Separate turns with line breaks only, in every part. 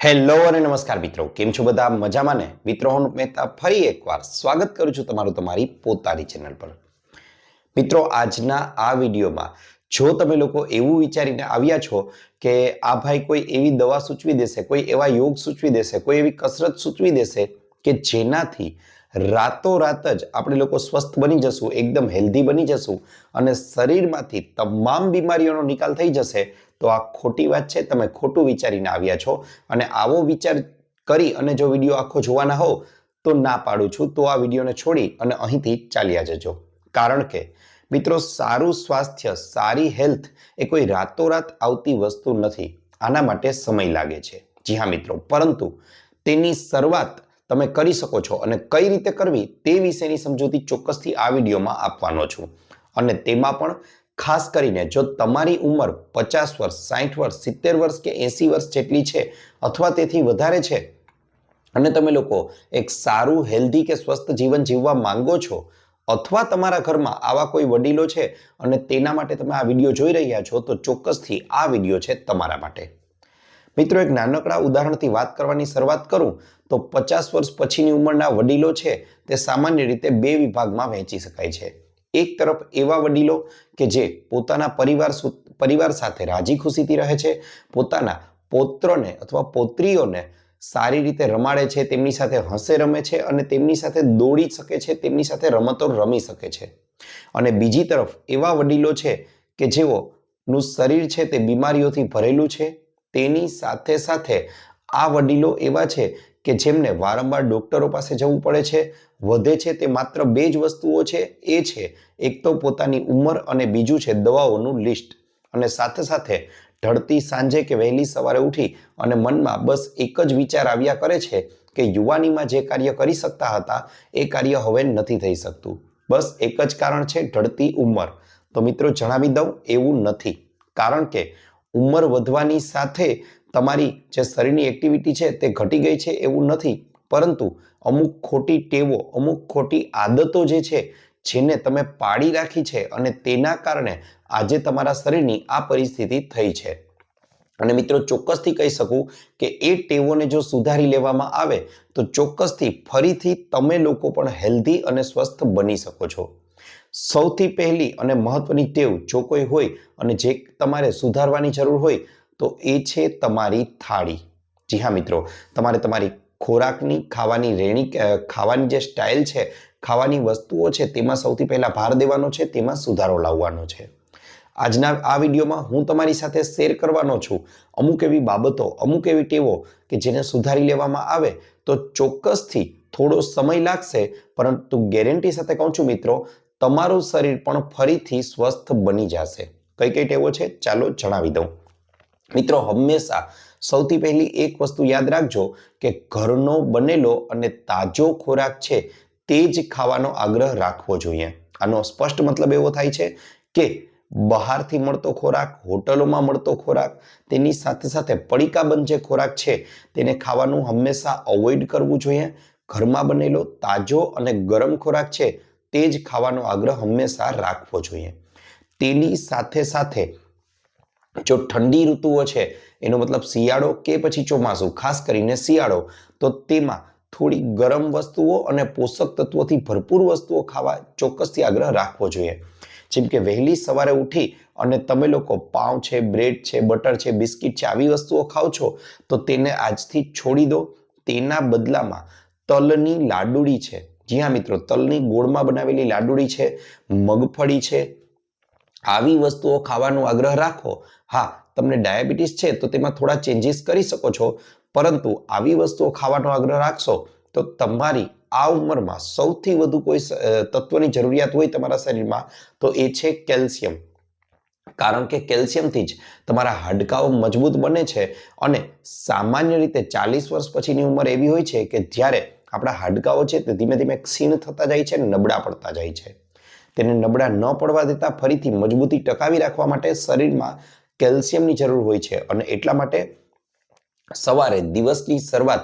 Hello અને નમસ્કાર મિત્રો, કેમ છો બધા? મજામાં ને? મિત્રો, હું મહેતા ફરી એકવાર સ્વાગત કરું છું તમારું તમારી પોતાની ચેનલ પર. મિત્રો, આજના આ વિડીયોમાં જો તમે લોકો એવું વિચારીને આવ્યા છો કે આ ભાઈ કોઈ એવી દવા સૂચવી દેશે, કોઈ એવા યોગ સૂચવી દેશે, કોઈ એવી કસરત સૂચવી દેશે કે જેનાથી રાતોરાત જ આપણે લોકો સ્વસ્થ બની જશું, એકદમ હેલ્ધી બની જશું અને શરીરમાંથી તમામ બીમારીઓનો નિકાલ થઈ જશે, તો આ ખોટી વાત છે. તમે ખોટું વિચારીને આવ્યા છો અને આવો વિચાર કરી અને જો વિડીયો આખો જોવાના હો તો ના પાડું છું, તો આ વિડીયોને છોડી અને અહીંથી ચાલ્યા જજો. કારણ કે મિત્રો, સારું સ્વાસ્થ્ય, સારી હેલ્થ એ કોઈ રાતોરાત આવતી વસ્તુ નથી. આના માટે સમય લાગે છે. જી હા મિત્રો, પરંતુ તેની શરૂઆત તમે કરી શકો છો અને કઈ રીતે કરવી તે વિશેની સમજૂતી ચોક્કસથી આ વિડીયોમાં આપવાનો છું. અને તેમાં પણ ખાસ કરીને જો તમારી ઉંમર 50 વર્ષ, 60 વર્ષ, 70 વર્ષ કે 80 વર્ષ જેટલી છે અથવા તેથી વધારે છે અને તમે લોકો એક સારું હેલ્ધી કે સ્વસ્થ જીવન જીવવા માંગો છો અથવા તમારા ઘરમાં આવા કોઈ વડીલો છે અને તેના માટે તમે આ વિડીયો જોઈ રહ્યા છો, તો ચોક્કસથી આ વિડીયો છે તમારા માટે. મિત્રો, એક નાનકડા ઉદાહરણથી વાત કરવાની શરૂઆત કરું તો 50 વર્ષ પછીની ઉંમરના વડીલો છે તે સામાન્ય રીતે બે વિભાગમાં વહેંચી શકાય છે. એક તરફ એવા વડીલો કે જે પોતાના પરિવાર સાથે રાજી ખુશીથી રહે છે, પોતાના પૌત્રને અથવા પૌત્રીઓને સારી રીતે રમાડે છે, તેમની સાથે હસે રમે છે અને તેમની સાથે દોડી શકે છે, તેમની સાથે રમતો રમી શકે છે. અને બીજી તરફ એવા વડીલો છે કે જેઓનું શરીર છે તે બીમારીઓથી ભરેલું છે. તેની સાથે સાથે આ વડીલો એવા છે કે જેમને વારંવાર ડોક્ટરો પાસે જવું પડે છે. વધે છે તે માત્ર બે જ વસ્તુઓ છે, એ છે એક તો પોતાની ઉંમર અને બીજું છે દવાઓનું લિસ્ટ. અને સાથે સાથે ઢળતી સાંજે કે વહેલી સવારે ઉઠી અને મનમાં બસ એક જ વિચાર આવ્યા કરે છે કે યુવાનીમાં જે કાર્ય કરી શકતા હતા એ કાર્ય હવે નથી થઈ શકતું. બસ એક જ કારણ છે, ઢળતી ઉંમર. તો મિત્રો, જણાવી દઉં, એવું નથી. કારણ કે ઉંમર વધવાની સાથે તમારી જે શરીરની એક્ટિવિટી છે તે ઘટી ગઈ છે એવું નથી, પરંતુ અમુક ખોટી ટેવો, અમુક ખોટી આદતો જે છે જેને તમે પાડી રાખી છે અને તેના કારણે આજે તમારા શરીરની આ પરિસ્થિતિ થઈ છે. અને મિત્રો, ચોક્કસથી કહી શકું કે એ ટેવોને જો સુધારી લેવામાં આવે તો ચોક્કસથી ફરીથી તમે લોકો પણ હેલ્ધી અને સ્વસ્થ બની શકો છો. સૌથી પહેલી અને મહત્વની ટેવ જો કોઈ હોય અને જે તમારે સુધારવાની જરૂર હોય તો એ છે તમારી થાળી. જી હા મિત્રો, તમારે તમારી ખોરાકની, ખાવાની જે સ્ટાઇલ છે, ખાવાની વસ્તુઓ છે, તેમાં સૌથી પહેલા ભાર દેવાનો છે, તેમાં સુધારો લાવવાનો છે. આજના આ વિડીયોમાં હું તમારી સાથે શેર કરવાનો છું અમુક એવી બાબતો, અમુક એવી ટેવો કે જેને સુધારી લેવામાં આવે તો ચોક્કસથી થોડો સમય લાગશે, પરંતુ ગેરંટી સાથે કહું છું મિત્રો, તમારું શરીર પણ ફરીથી સ્વસ્થ બની જશે. કઈ કઈ ટેવો છે ચાલો જણાવી દઉં. મિત્રો, હંમેશા સૌથી પહેલી એક વસ્તુ યાદ રાખજો કે ઘરનો બનેલો અને તાજો ખોરાક છે તે જ ખાવાનો આગ્રહ રાખવો જોઈએ. આનો સ્પષ્ટ મતલબ એવો થાય છે કે બહારથી મળતો ખોરાક, હોટલોમાં મળતો ખોરાક, તેની સાથે સાથે પડીકાબંધ જે ખોરાક છે તેને ખાવાનું હંમેશા અવોઇડ કરવું જોઈએ. ઘરમાં બનેલો તાજો અને ગરમ ખોરાક છે તે જ ખાવાનો આગ્રહ હંમેશા રાખવો જોઈએ. તેની સાથે સાથે જો ઠંડી ઋતુઓ છે, એનો મતલબ શિયાળો કે પછી ચોમાસું, ખાસ કરીને શિયાળો, તો તેમાં થોડી ગરમ વસ્તુઓ અને પોષક તત્વોથી ભરપૂર વસ્તુઓ ખાવા ચોક્કસથી આગ્રહ રાખવો જોઈએ. જેમ કે વહેલી સવારે ઉઠી અને તમે લોકો પાઉં છે, બ્રેડ છે, બટર છે, બિસ્કિટ છે, આવી વસ્તુઓ ખાઓ છો તો તેને આજથી છોડી દો. તેના બદલામાં તલની લાડુળી છે, જી હા મિત્રો, તલની ગોળમાં બનાવેલી લાડુળી છે, મગફળી છે, આવી વસ્તુઓ ખાવાનો આગ્રહ રાખો. હા, તમને ડાયાબિટીસ છે તો તેમાં થોડા ચેન્જીસ કરી શકો છો, પરંતુ આવી વસ્તુઓ ખાવાનો આગ્રહ રાખશો તો તમારી આ ઉંમરમાં સૌથી વધુ કોઈ તત્વની જરૂરિયાત હોય તમારા શરીરમાં તો એ છે કેલ્શિયમ. કારણ કે કેલ્શિયમથી જ તમારા હાડકાઓ મજબૂત બને છે અને સામાન્ય રીતે 40 વર્ષ પછીની ઉંમર એવી હોય છે કે જ્યારે આપણા હાડકાઓ છે તે ધીમે ધીમે ક્ષીણ થતા જાય છે, નબળા પડતા જાય છે. તેને નબળા ન પડવા દેતા ફરીથી મજબૂતી ટકાવી રાખવા માટે શરીરમાં કેલ્શિયમની જરૂર હોય છે અને એટલા માટે સવારે દિવસની શરૂઆત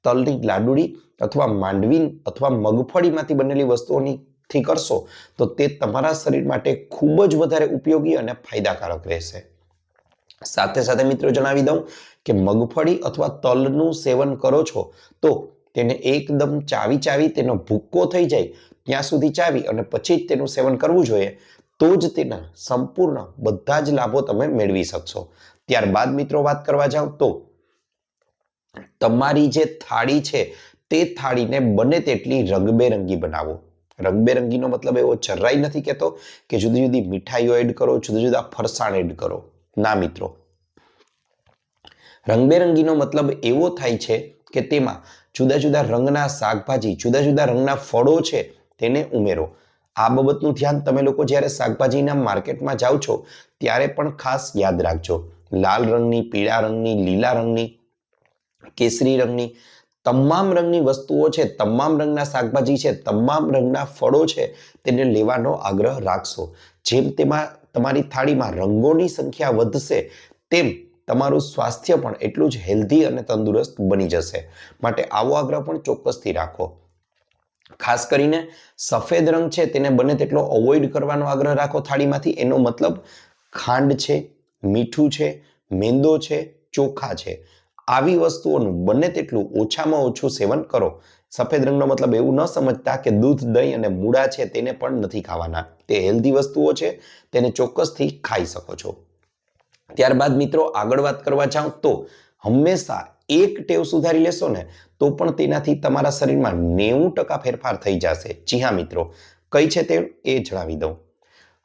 તલની લાડુળી અથવા માંડવી અથવા મગફળીમાંથી બનેલી વસ્તુઓથી કરશો તો તે તમારા શરીર માટે ખૂબ જ વધારે ઉપયોગી અને ફાયદાકારક રહેશે. સાથે સાથે મિત્રો જણાવી દઉં કે મગફળી અથવા તલનું સેવન કરો છો તો તેને એકદમ ચાવી તેનો ભૂક્કો થઈ જાય ત્યાં સુધી ચાવી અને પછી જ તેનું સેવન કરવું જોઈએ. તો જ તેના સંપૂર્ણ બધા જ લાભો તમે મેળવી શકશો. ત્યારબાદ મિત્રો વાત કરવા જાવ તો તમારી જે થાળી છે તે થાળીને બને તેટલી રંગબેરંગી બનાવો. રંગબેરંગીનો મતલબ એવો જરાય નથી કહેતો કે જુદી જુદી મીઠાઈઓ એડ કરો, જુદા જુદા ફરસાણ એડ કરો. ના મિત્રો, રંગબેરંગીનો મતલબ એવો થાય છે કે તેમાં જુદા જુદા રંગના શાકભાજી, જુદા જુદા રંગના ફળો છે તેને ઉમેરો. આ બાબતનું ધ્યાન તમે લોકો જ્યારે શાકભાજીના માર્કેટમાં જાઓ છો ત્યારે પણ ખાસ યાદ રાખજો. લાલ રંગની, પીળા રંગની, લીલા રંગની, કેસરી રંગની તમામ રંગની વસ્તુઓ છે, તમામ રંગના શાકભાજી છે, તમામ રંગના ફળો છે તેને લેવાનો આગ્રહ રાખશો. જેમ તેમાં તમારી થાળીમાં રંગોની સંખ્યા વધશે તેમ તમારું સ્વાસ્થ્ય પણ એટલું જ હેલ્ધી અને તંદુરસ્ત બની જશે. માટે આવો આગ્રહ પણ ચોક્કસથી રાખો. ખાસ કરીને સફેદ રંગ છે તેને બને તેટલો અવોઇડ કરવાનો આગ્રહ રાખો થાળીમાંથી. એનો મતલબ ખાંડ છે, મીઠું છે, મેંદો છે, ચોખા છે, આવી વસ્તુઓનું બને તેટલું ઓછામાં ઓછું સેવન કરો. સફેદ રંગનો મતલબ એવું ન સમજતા કે દૂધ, દહીં અને મૂળા છે તેને પણ નથી ખાવાના. તે હેલ્ધી વસ્તુઓ છે, તેને ચોક્કસથી ખાઈ શકો છો. ત્યારબાદ મિત્રો આગળ વાત કરવા જાઉં તો હંમેશા એક ટેવ સુધારી લેશો ને તો પણ તેનાથી તમારા શરીરમાં 90% ફેરફાર થઈ જશે. જી હા મિત્રો, કઈ છે તે એ જણાવી દઉં.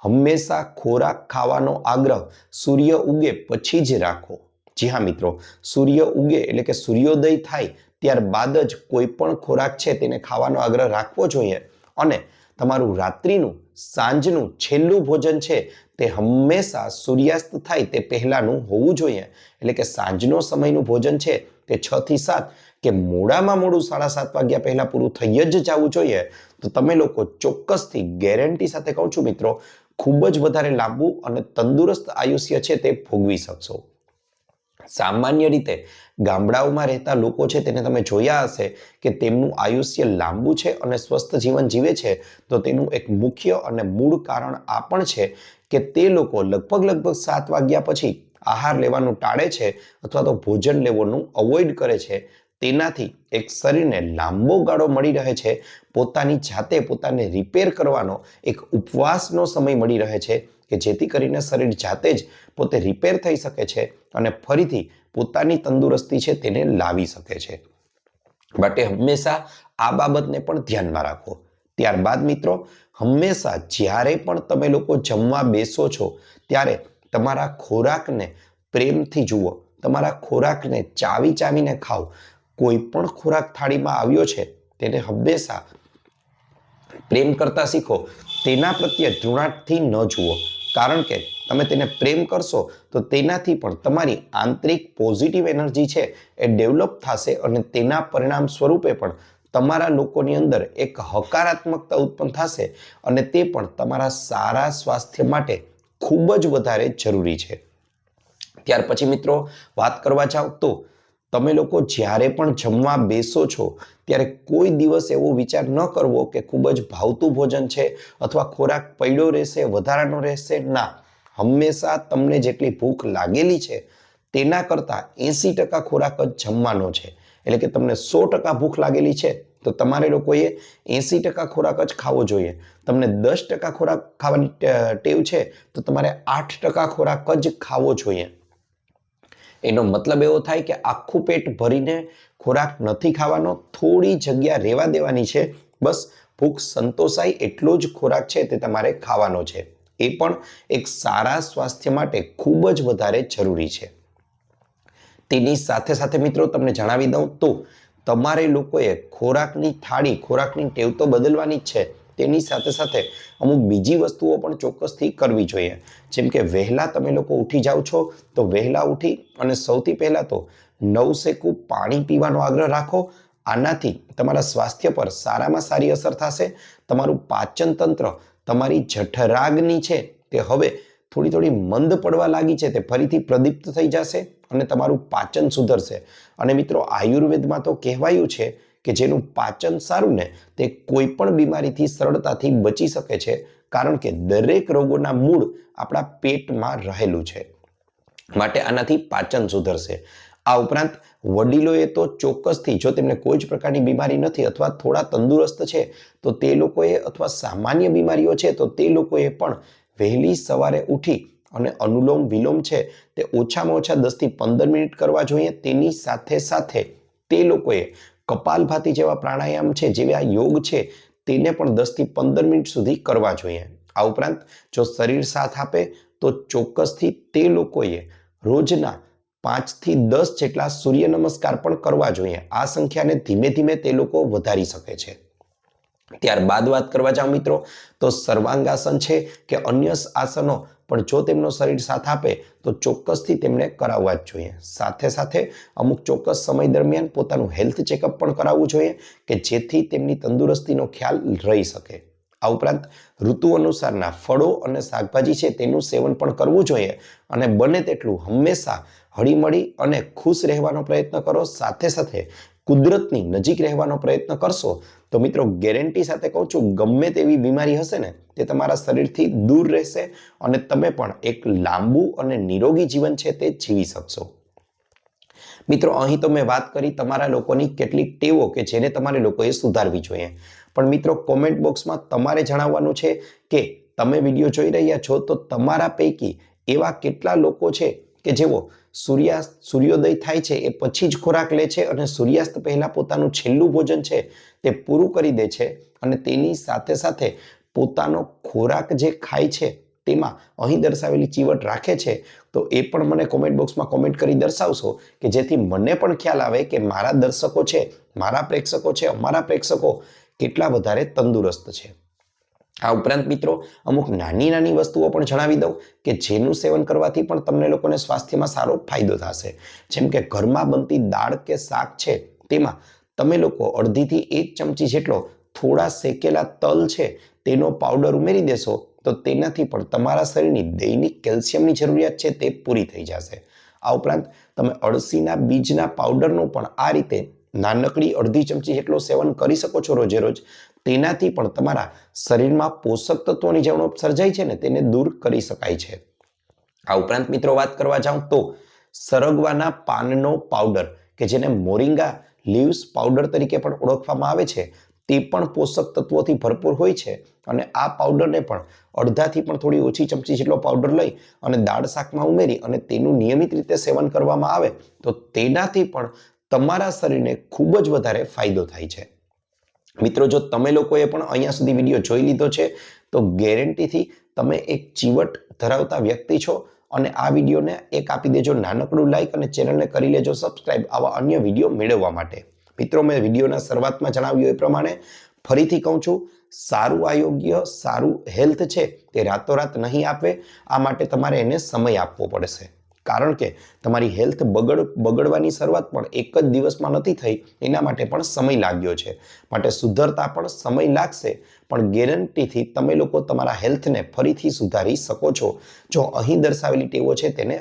હંમેશા ખોરાક ખાવાનો આગ્રહ સૂર્ય ઉગે પછી જ રાખો. જી હા મિત્રો, સૂર્ય ઉગે એટલે કે સૂર્યોદય થાય ત્યારબાદ જ કોઈ પણ ખોરાક છે તેને ખાવાનો આગ્રહ રાખવો જોઈએ. અને તમારું રાત્રિનું, સાંજનું છેલ્લું ભોજન છે તે હંમેશા સૂર્યાસ્ત થાય તે પહેલાનું હોવું જોઈએ. એટલે કે સાંજનો સમયનું ભોજન છે તે 6 થી 7 કે મોડામાં મોડું 7:30 વાગ્યા પહેલા પૂરું થઈ જ જવું જોઈએ. તો તમે લોકો ચોક્કસથી ગેરંટી સાથે કહું છું મિત્રો, ખૂબ જ વધારે લાંબુ અને તંદુરસ્ત આયુષ્ય છે તે ભોગવી શકશો. સામાન્ય રીતે ગામડાઓમાં રહેતા લોકો છે તેને તમે જોયા હશે કે તેમનું આયુષ્ય લાંબુ છે અને સ્વસ્થ જીવન જીવે છે. તો તેનું એક મુખ્ય અને મૂળ કારણ આ પણ છે કે તે લોકો લગભગ 7 વાગ્યા પછી આહાર લેવાનું ટાળે છે અથવા તો ભોજન લેવાનું અવોઇડ કરે છે. તેનાથી એક શરીરને લાંબો ગાળો મળી રહે છે, પોતાની જાતે પોતાને રિપેર કરવાનો એક ઉપવાસનો સમય મળી રહે છે કે જેથી કરીને શરીર જાતે જ પોતે રિપેર થઈ શકે છે અને ફરીથી પોતાની તંદુરસ્તી છે તેને લાવી શકે છે. માટે હંમેશા આ બાબતને પણ ધ્યાનમાં રાખો. ત્યારબાદ મિત્રો, હંમેશા જ્યારે પણ તમે લોકો જમવા બેસો છો ત્યારે તમારા ખોરાકને પ્રેમથી જુઓ, તમારા ખોરાકને ચાવીને ખાઓ. કોઈ પણ ખોરાક થાળીમાં આવ્યો છે તેને હંમેશા પ્રેમ કરતા શીખો. તેના પ્રત્યે ધૃણાટથી ન જુઓ, કારણ કે તમે તેને પ્રેમ કરશો તો તેનાથી પણ તમારી આંતરિક પોઝિટિવ એનર્જી છે એ ડેવલપ થશે અને તેના પરિણામ સ્વરૂપે પણ તમારા લોકોની અંદર એક હકારાત્મકતા ઉત્પન્ન થશે અને તે પણ તમારા સારા સ્વાસ્થ્ય માટે ખૂબ જ વધારે જરૂરી છે. ત્યાર પછી મિત્રો વાત કરવા જાવ તો તમે લોકો જ્યારે પણ જમવા બેસો છો ત્યારે કોઈ દિવસ એવો વિચાર ન કરવો કે ખૂબ જ ભાવતું ભોજન છે અથવા ખોરાક પડ્યો રહેશે, વધારાનો રહેશે. ના, હંમેશા તમને જેટલી ભૂખ લાગેલી છે તેના કરતાં 80% ખોરાક જ જમવાનો છે. એટલે કે તમને 100% ભૂખ લાગેલી છે તો તમારે લોકોએ 80% ખોરાક જ ખાવો જોઈએ. તમને 10% ખોરાક ખાવાની ટેવ છે તો તમારે 8% ખોરાક જ ખાવો જોઈએ. એનો મતલબ એવો થાય કે આખું પેટ ભરીને ખોરાક નથી ખાવાનો, થોડી જગ્યા રહેવા દેવાની છે. બસ ભૂખ સંતોષાય એટલો જ ખોરાક છે તે તમારે ખાવાનો છે. એ પણ એક સારા સ્વાસ્થ્ય માટે ખૂબ જ વધારે જરૂરી છે. તેની સાથે સાથે મિત્રો તમને જણાવી દઉં તો તમારે લોકોએ ખોરાકની થાળી, ખોરાકની ટેવ તો બદલવાની જ છે. તેની સાથે સાથે અમુક બીજી વસ્તુઓ પણ ચોક્કસથી કરવી જોઈએ. જેમ કે વહેલા તમે લોકો ઉઠી જાઓ છો તો વહેલા ઉઠી અને સૌથી પહેલા તો નવસેકું પાણી પીવાનો આગ્રહ રાખો. આનાથી તમારા સ્વાસ્થ્ય પર સારામાં સારી અસર થશે. તમારું પાચન તંત્ર, તમારી જઠરાગ્નિ છે તે હવે થોડી મંદ પડવા લાગી છે તે ફરીથી પ્રદીપ્ત થઈ જશે અને તમારું પાચન સુધરશે. અને મિત્રો આયુર્વેદમાં તો કહેવાયું છે કે જેનું પાચન સારું ને તે કોઈ પણ બીમારીથી સરળતાથી બચી શકે છે, કારણ કે દરેક રોગોના મૂળ આપણા પેટમાં રહેલું છે. માટે આનાથી પાચન સુધરશે. આ ઉપરાંત વડીલોએ તો ચોક્કસથી, જો તેમને કોઈ જ પ્રકારની બીમારી નથી અથવા થોડા તંદુરસ્ત છે તો તે લોકોએ, અથવા સામાન્ય બીમારીઓ છે તો તે લોકોએ પણ વહેલી સવારે ઉઠી અને અનુલોમ વિલોમ છે તે ઓછામાં ઓછા 10 થી 15 મિનિટ કરવા જોઈએ. તેની સાથે સાથે તે લોકોએ કપાલભાતિ જેવા પ્રાણાયામ છે, જેવા યોગ છે, તેને પણ 10 થી 15 મિનિટ સુધી કરવા જોઈએ. આ ઉપરાંત જો શરીર સાથ આપે તો ચોક્કસથી તે લોકોએ રોજના 5 થી 10 જેટલા સૂર્ય નમસ્કાર પણ કરવા જોઈએ. આ સંખ્યાને ધીમે ધીમે તે લોકો વધારી શકે છે. ત્યારબાદ વાત કરવા જાઓ મિત્રો તો સર્વાંગાસન છે કે અન્ય આસનો પણ જો તેમનો શરીર સાથ આપે તો ચોક્કસથી તેમને કરાવવા જ જોઈએ. સાથે સાથે અમુક ચોક્કસ સમય દરમિયાન પોતાનું હેલ્થ ચેકઅપ પણ કરાવવું જોઈએ કે જેથી તેમની તંદુરસ્તીનો ખ્યાલ રહી શકે. આ ઉપરાંત ઋતુ અનુસારના ફળો અને શાકભાજી છે તેનું સેવન પણ કરવું જોઈએ અને બને તેટલું હંમેશા હળીમળી અને ખુશ રહેવાનો પ્રયત્ન કરો. સાથે સાથે કુદરતની નજીક રહેવાનો પ્રયત્ન કરશો તો મિત્રો ગેરંટી સાથે કહું છું, ગમે તેવી બીમારી હશે ને તે તમારા શરીરથી દૂર રહેશે અને તમે પણ એક લાંબુ અને નિરોગી જીવન છે તે જીવી શકશો. મિત્રો અહીં તો મેં વાત કરી તમારા લોકોની કેટલીક ટેવો કે જેને તમારે લોકોએ સુધારવી જોઈએ. પણ મિત્રો કોમેન્ટ બોક્સમાં તમારે જણાવવાનું છે કે તમે વિડીયો જોઈ રહ્યા છો તો તમારા પૈકી એવા કેટલા લોકો છે કે જેઓ સૂર્યોદય થાય છે એ પછી જ ખોરાક લે છે અને સૂર્યાસ્ત પહેલા પોતાનું છેલ્લું ભોજન છે તે પૂરું કરી દે છે અને તેની સાથે સાથે પોતાનો ખોરાક જે ખાય છે તેમાં અહીં દર્શાવેલી ચીવટ રાખે છે. તો એ પણ મને કોમેન્ટ બોક્સમાં કોમેન્ટ કરી દર્શાવશો કે જેથી મને પણ ખ્યાલ આવે કે મારા દર્શકો છે, મારા પ્રેક્ષકો છે, અમારા પ્રેક્ષકો કેટલા વધારે તંદુરસ્ત છે. આ ઉપરાંત મિત્રો અમુક નાની નાની વસ્તુઓ પણ જણાવી દઉં કે જેનું સેવન કરવાથી પણ તમને લોકોને સ્વાસ્થ્યમાં સારો ફાયદો થશે. જેમ કે ઘરમાં બનતી દાળ કે શાક છે તેમાં તમે લોકો 1.5 થી 1 ચમચી જેટલો થોડા શેકેલા તલ છે તેનો પાવડર ઉમેરી દેશો તો તેનાથી પણ તમારા શરીરની દૈનિક કેલ્શિયમની જરૂરિયાત છે તે પૂરી થઈ જશે. આ ઉપરાંત તમે અળસીના બીજના પાવડરનું પણ આ રીતે નાનકડી 1/2 ચમચી જેટલો સેવન કરી શકો છો રોજે રોજ. તેનાથી પણ તમારા શરીરમાં પોષક તત્વોની જે ઉણપ સર્જાય છે ને તેને દૂર કરી શકાય છે. આ ઉપરાંત મિત્રો વાત કરવા જાઉં તો સરગવાના પાનનો પાવડર કે જેને મોરિંગા લીવ્સ પાવડર તરીકે પણ ઓળખવામાં આવે છે તે પણ પોષક તત્વોથી ભરપૂર હોય છે અને આ પાવડરને પણ 1/2 થી પણ થોડી ઓછી ચમચી જેટલો પાવડર લઈ અને દાળ શાકમાં ઉમેરી અને તેનું નિયમિત રીતે સેવન કરવામાં આવે તો તેનાથી પણ તમારા શરીરને ખૂબ જ વધારે ફાયદો થાય છે. મિત્રો જો તમે લોકોએ પણ અહીંયા સુધી વિડીયો જોઈ લીધો છે તો ગેરંટીથી તમે એક ચીવટ ધરાવતા વ્યક્તિ છો અને આ વિડીયોને એક આપી દેજો નાનકડું લાઈક અને ચેનલને કરી લેજો સબસ્ક્રાઇબ આવા અન્ય વિડીયો મેળવવા માટે. મિત્રો મેં વિડીયોના શરૂઆતમાં જણાવ્યું એ પ્રમાણે ફરીથી કહું છું, સારું આરોગ્ય, સારું હેલ્થ છે તે રાતોરાત નહીં આપે. આ માટે તમારે એને સમય આપવો પડશે. કારણ કે તમારી હેલ્થ બગડવાની શરૂઆત પણ એક જ દિવસમાં નથી થઈ, એના માટે પણ સમય લાગ્યો છે. માટે સુધરતા પણ સમય લાગશે પણ ગેરંટીથી તમે લોકો તમારા હેલ્થને ફરીથી સુધારી શકો છો જો અહીં દર્શાવેલી ટેવો છે તેને